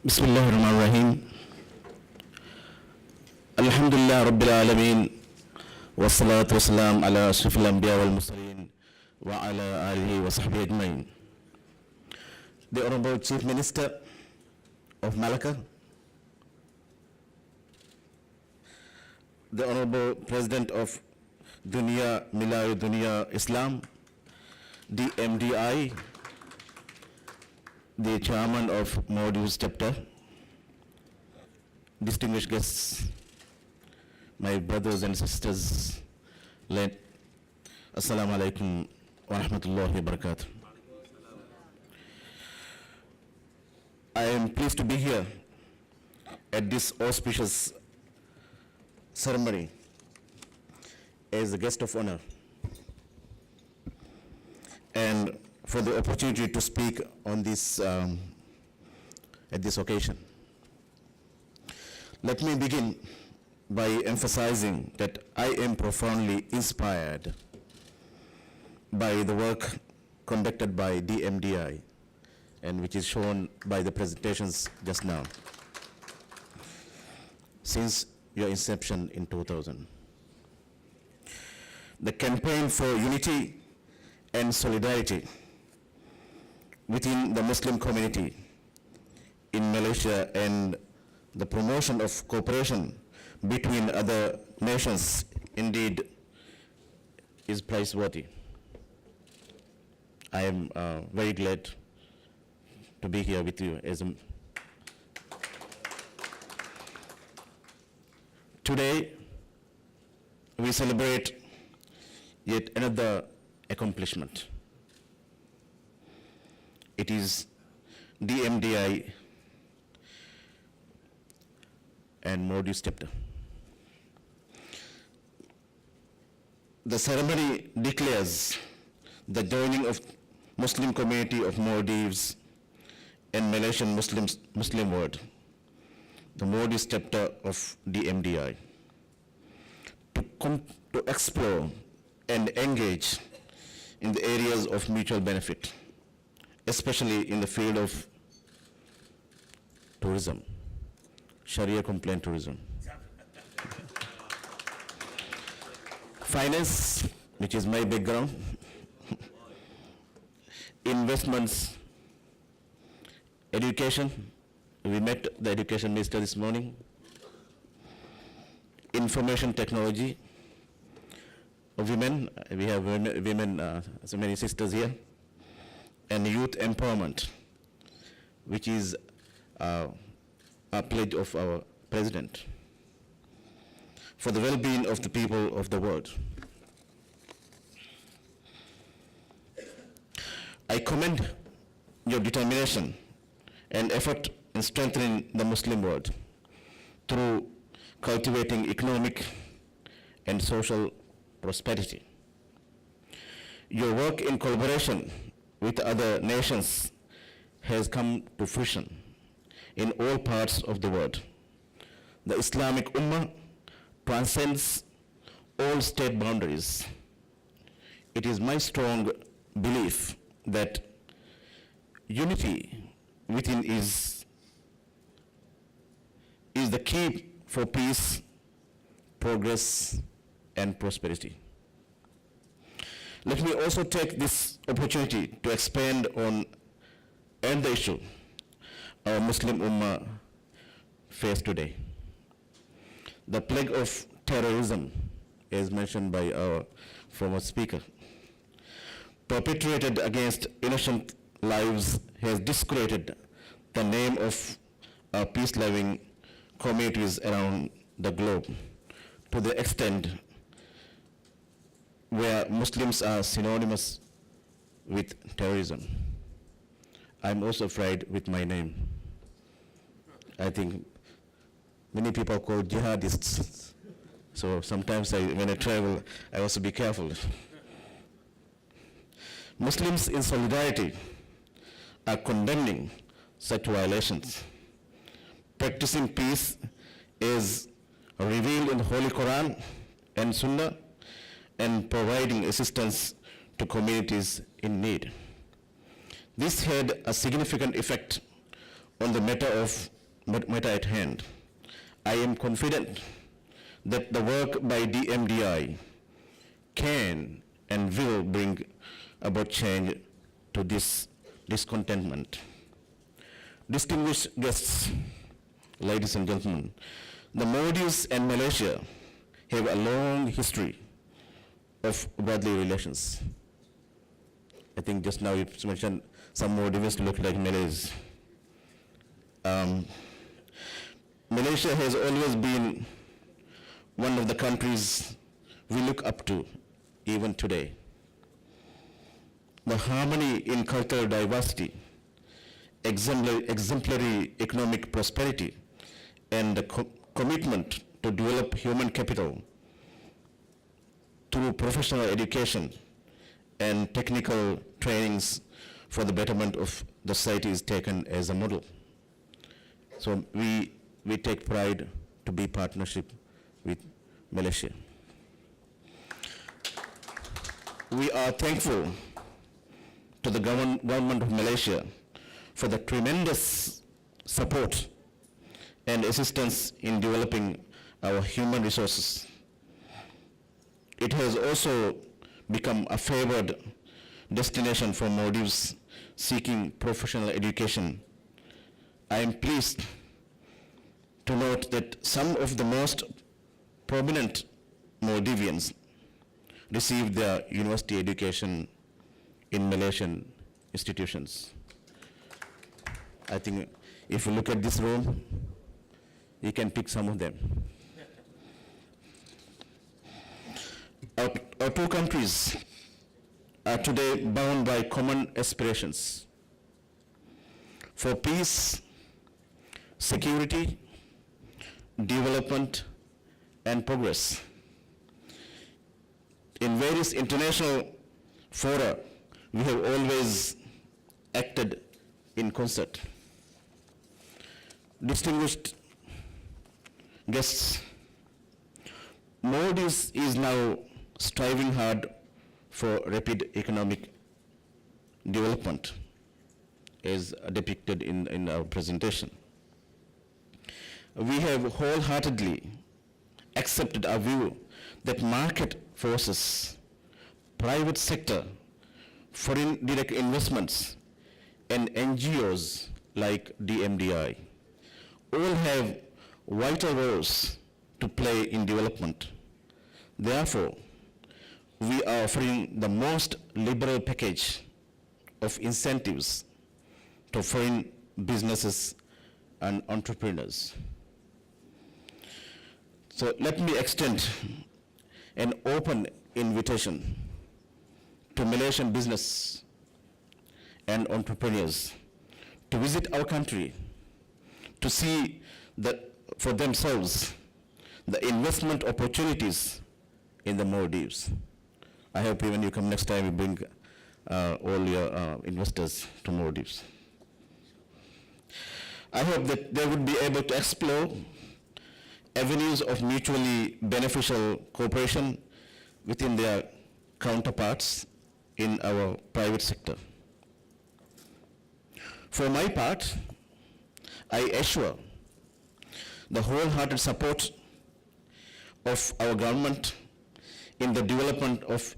Bismillahirrahmanirrahim. Alhamdulillah Rabbil Alameen. Wassalatu wassalam ala ashrafil anbiya wal mursalin wa ala alihi wa sahbihi ajmain. The Honorable Chief Minister of Malacca, the Honorable President of Dunia Milai Dunia Islam, DMDI, the Chairman of Maldives chapter, distinguished guests, my brothers and sisters, Assalamu alaikum wa rahmatullahi wa barakatuh. I am pleased to be here at this auspicious ceremony as a guest of honor and for the opportunity to speak on this at this occasion. Let me begin by emphasizing that I am profoundly inspired by the work conducted by DMDI and which is shown by the presentations just now since your inception in 2000. The campaign for unity and solidarity within the Muslim community in Malaysia and the promotion of cooperation between other nations indeed is praiseworthy. I am very glad to be here with you. Today, we celebrate yet another accomplishment. It is DMDI and Maldives chapter. The ceremony declares the joining of Muslim community of Maldives and Malaysian Muslim world, the Maldives chapter of DMDI, to explore and engage in the areas of mutual benefit, especially in the field of tourism, Sharia compliant tourism. Finance, which is my background, investments, education, we met the education minister this morning, information technology, women, we have women, so many sisters here, and youth empowerment, which is a pledge of our president for the well-being of the people of the world. I commend your determination and effort in strengthening the Muslim world through cultivating economic and social prosperity. Your work in collaboration with other nations has come to fruition in all parts of the world. The Islamic Ummah transcends all state boundaries. It is my strong belief that unity within is the key for peace, progress, and prosperity. Let me also take this opportunity to expand on the issue our Muslim Ummah face today. The plague of terrorism, as mentioned by our former speaker, perpetrated against innocent lives has discredited the name of our peace-loving communities around the globe to the extent where Muslims are synonymous with terrorism. I'm also afraid with my name. I think many people call jihadists. So sometimes when I travel, I also be careful. Muslims in solidarity are condemning such violations. Practicing peace is revealed in the Holy Quran and Sunnah and providing assistance to communities in need. This had a significant effect on the matter at hand, I am confident that the work by DMDI can and will bring about change to this discontentment. Distinguished guests, ladies and gentlemen, the Maldives and Malaysia have a long history of brotherly relations. I think just now you mentioned some Maldives look like Malays. Malaysia has always been one of the countries we look up to, even today. The harmony in cultural diversity, exemplary economic prosperity, and the commitment to develop human capital through professional education and technical trainings for the betterment of the society is taken as a model. So we take pride to be partnership with Malaysia. We are thankful to the government of Malaysia for the tremendous support and assistance in developing our human resources. It has also become a favored destination for Maldives seeking professional education. I am pleased to note that some of the most prominent Maldivians received their university education in Malaysian institutions. I think if you look at this room, you can pick some of them. Our two countries are today bound by common aspirations for peace, security, development, and progress. In various international fora, we have always acted in concert. Distinguished guests, Maldives is now striving hard for rapid economic development, as depicted in our presentation. We have wholeheartedly accepted our view that market forces, private sector, foreign direct investments, and NGOs like DMDI all have vital roles to play in development. Therefore, we are offering the most liberal package of incentives to foreign businesses and entrepreneurs. So let me extend an open invitation to Malaysian business and entrepreneurs to visit our country to see that for themselves the investment opportunities in the Maldives. I hope when you come next time you bring all your investors to Maldives. I hope that they would be able to explore avenues of mutually beneficial cooperation within their counterparts in our private sector. For my part, I assure the wholehearted support of our government in the development of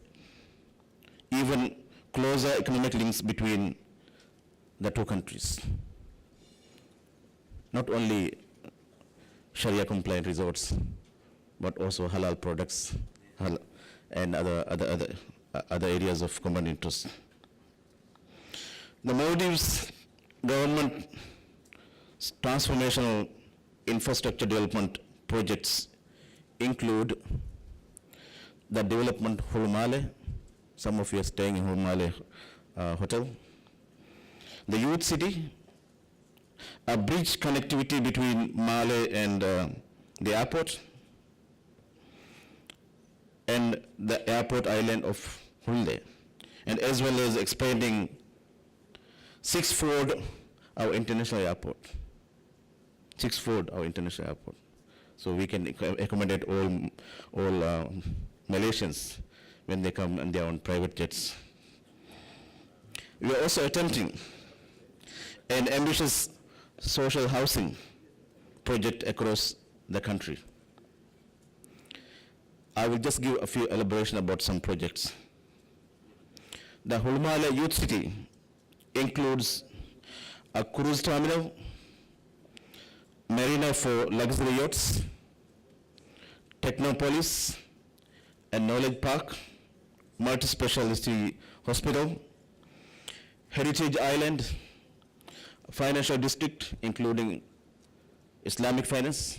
even closer economic links between the two countries. Not only Sharia compliant resorts, but also halal products and other areas of common interest. The Maldives government transformational infrastructure development projects include the development of Hulmale. Some of you are staying in Hulmale Hotel. The youth city, a bridge connectivity between Male and the airport, and the airport island of Hulde, and as well as expanding sixfold our international airport. Sixfold our international airport. So we can accommodate all Malaysians when they come on their own private jets. We are also attempting an ambitious social housing project across the country. I will just give a few elaboration about some projects. The Hulmala Youth City includes a cruise terminal, marina for luxury yachts, Technopolis, a knowledge park, multi-specialty hospital, Heritage Island, financial district including Islamic finance.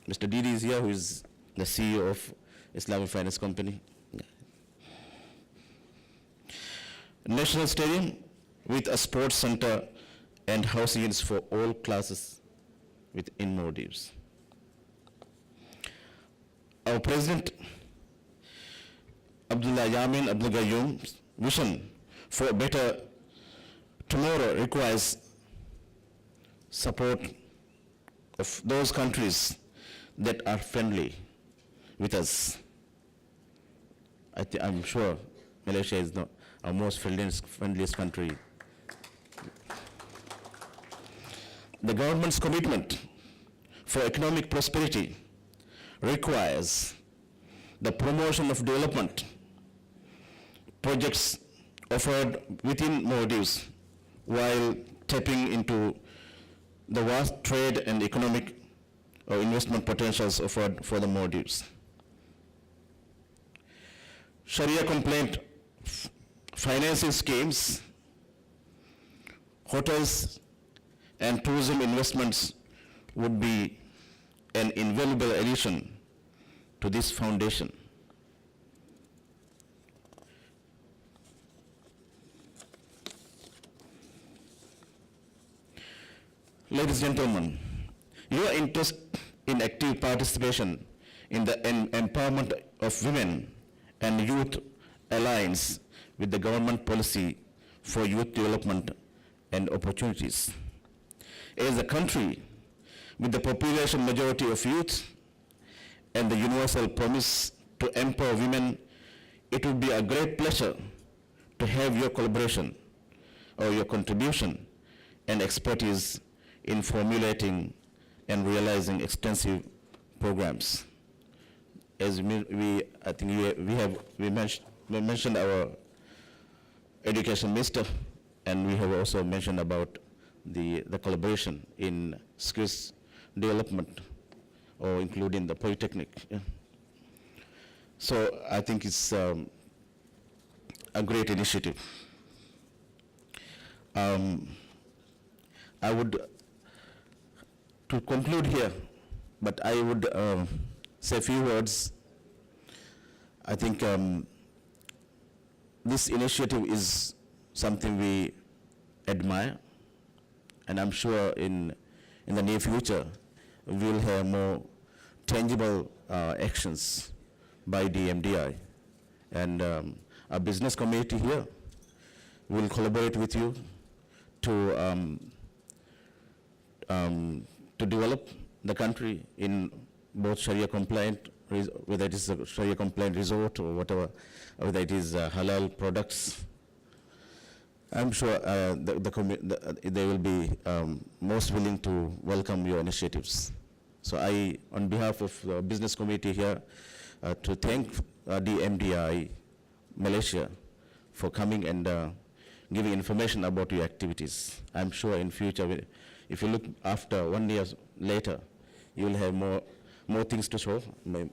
Mr. Didi is here, who is the CEO of Islamic Finance Company. National Stadium with a sports center and housing units for all classes within Maldives. Our President Abdullah Yamin Abdul Gayoom's vision for a better tomorrow requires support of those countries that are friendly with us. I'm sure Malaysia is not our most friendliest country. The government's commitment for economic prosperity requires the promotion of development projects offered within Maldives while tapping into the vast trade and economic or investment potentials offered for the Maldives. Sharia compliant financing schemes, hotels and tourism investments would be an invaluable addition to this foundation. Ladies and gentlemen, your interest in active participation in the empowerment of women and youth aligns with the government policy for youth development and opportunities. As a country with the population majority of youth and the universal promise to empower women, it would be a great pleasure to have your collaboration or your contribution and expertise in formulating and realizing extensive programs. As we mentioned our education minister, and we have also mentioned about the collaboration in skills development, or including the polytechnic. Yeah. So I think it's a great initiative. I would, to conclude here, but I would say a few words. I think this initiative is something we admire, and I'm sure in the near future we'll have more tangible actions by DMDI, and our business community here will collaborate with you to develop the country in both Sharia compliant, whether it is a Sharia compliant resort or whatever, whether it is halal products. I'm sure they will be most willing to welcome your initiatives. So I, on behalf of the business committee here, to thank DMDI Malaysia for coming and giving information about your activities. I'm sure in future, if you look after 1 year later, you will have more things to show. You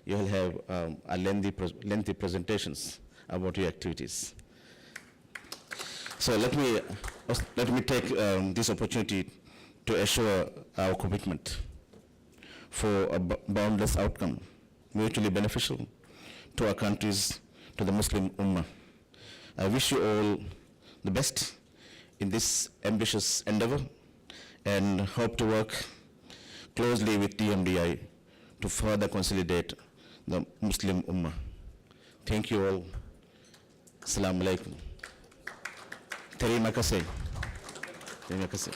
will have a lengthy presentations about your activities. So let me take this opportunity to assure our commitment for a boundless outcome, mutually beneficial to our countries, to the Muslim Ummah. I wish you all the best in this ambitious endeavor, and hope to work closely with DMDI to further consolidate the Muslim Ummah. Thank you all. Assalamu alaikum. Terima kasih. Terima kasih.